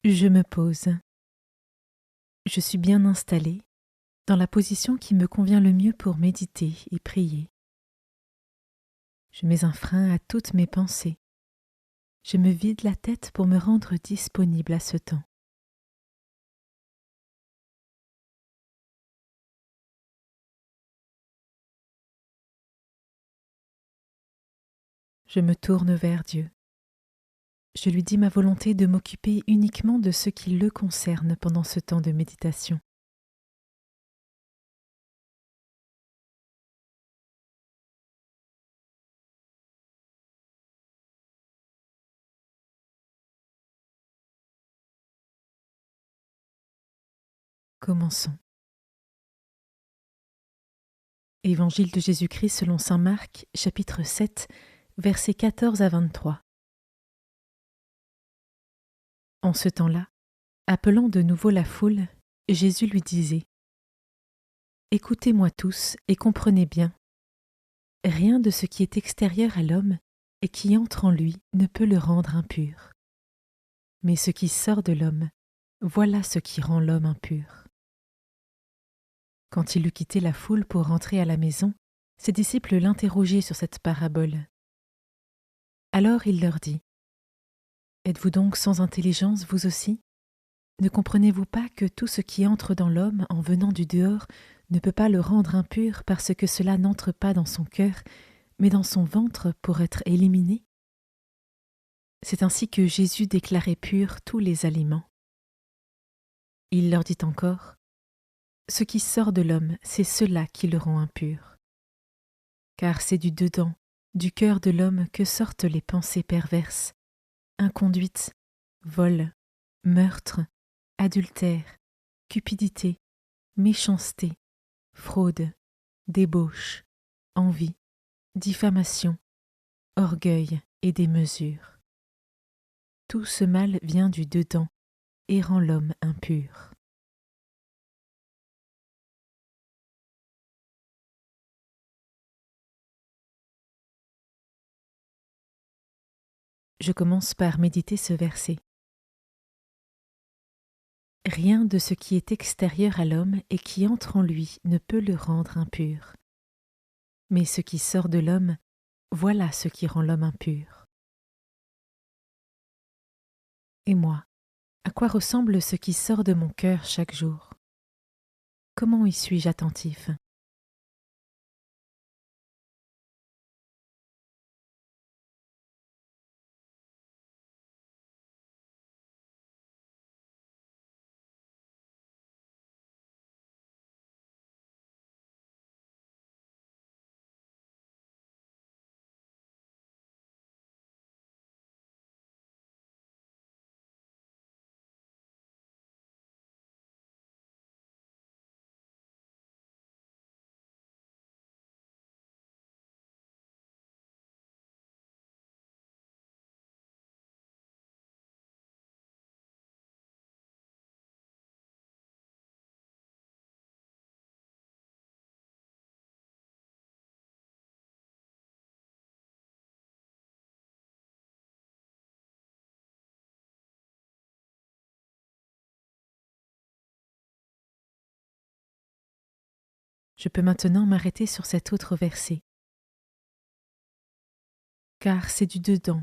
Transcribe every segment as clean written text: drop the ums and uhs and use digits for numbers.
Je me pose. Je suis bien installée, dans la position qui me convient le mieux pour méditer et prier. Je mets un frein à toutes mes pensées. Je me vide la tête pour me rendre disponible à ce temps. Je me tourne vers Dieu. Je lui dis ma volonté de m'occuper uniquement de ce qui le concerne pendant ce temps de méditation. Commençons. Évangile de Jésus-Christ selon saint Marc, chapitre 7, versets 14 à 23. En ce temps-là, appelant de nouveau la foule, Jésus lui disait : « Écoutez-moi tous et comprenez bien. Rien de ce qui est extérieur à l'homme et qui entre en lui ne peut le rendre impur. Mais ce qui sort de l'homme, voilà ce qui rend l'homme impur. » Quand il eut quitté la foule pour rentrer à la maison, ses disciples l'interrogeaient sur cette parabole. Alors il leur dit : « Êtes-vous donc sans intelligence, vous aussi ? Ne comprenez-vous pas que tout ce qui entre dans l'homme en venant du dehors ne peut pas le rendre impur parce que cela n'entre pas dans son cœur, mais dans son ventre pour être éliminé ? C'est ainsi que Jésus déclarait purs tous les aliments. Il leur dit encore : ce qui sort de l'homme, c'est cela qui le rend impur. Car c'est du dedans, du cœur de l'homme que sortent les pensées perverses, inconduite, vol, meurtre, adultère, cupidité, méchanceté, fraude, débauche, envie, diffamation, orgueil et démesure. Tout ce mal vient du dedans et rend l'homme impur. Je commence par méditer ce verset. Rien de ce qui est extérieur à l'homme et qui entre en lui ne peut le rendre impur. Mais ce qui sort de l'homme, voilà ce qui rend l'homme impur. Et moi, à quoi ressemble ce qui sort de mon cœur chaque jour ? Comment y suis-je attentif ? Je peux maintenant m'arrêter sur cet autre verset. Car c'est du dedans,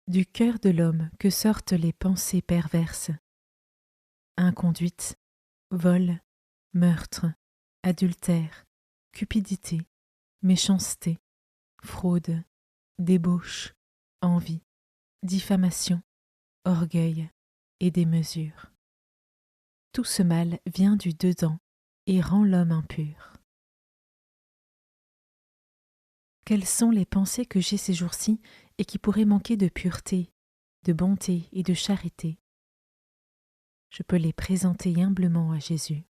du cœur de l'homme que sortent les pensées perverses. Inconduite, vol, meurtre, adultère, cupidité, méchanceté, fraude, débauche, envie, diffamation, orgueil et démesure. Tout ce mal vient du dedans et rend l'homme impur. Quelles sont les pensées que j'ai ces jours-ci et qui pourraient manquer de pureté, de bonté et de charité ? Je peux les présenter humblement à Jésus.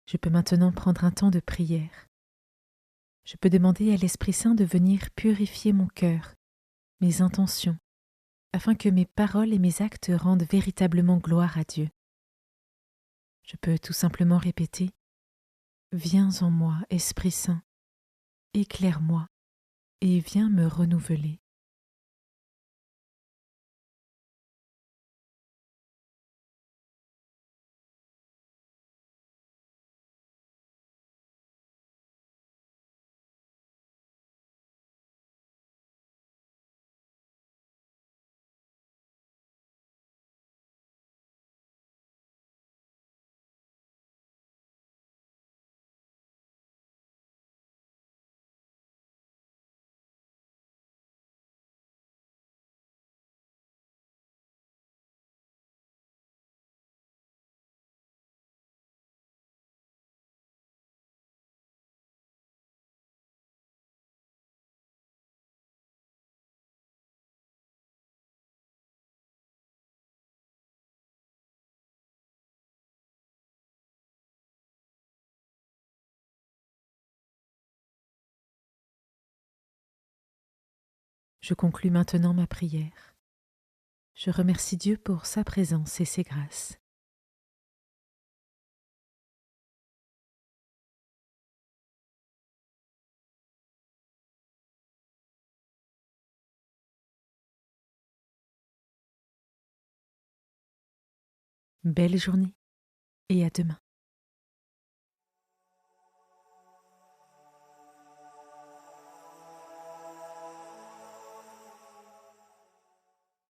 Je peux maintenant prendre un temps de prière. Je peux demander à l'Esprit Saint de venir purifier mon cœur, mes intentions, afin que mes paroles et mes actes rendent véritablement gloire à Dieu. Je peux tout simplement répéter « Viens en moi, Esprit Saint, éclaire-moi et viens me renouveler. » Je conclus maintenant ma prière. Je remercie Dieu pour sa présence et ses grâces. Belle journée et à demain.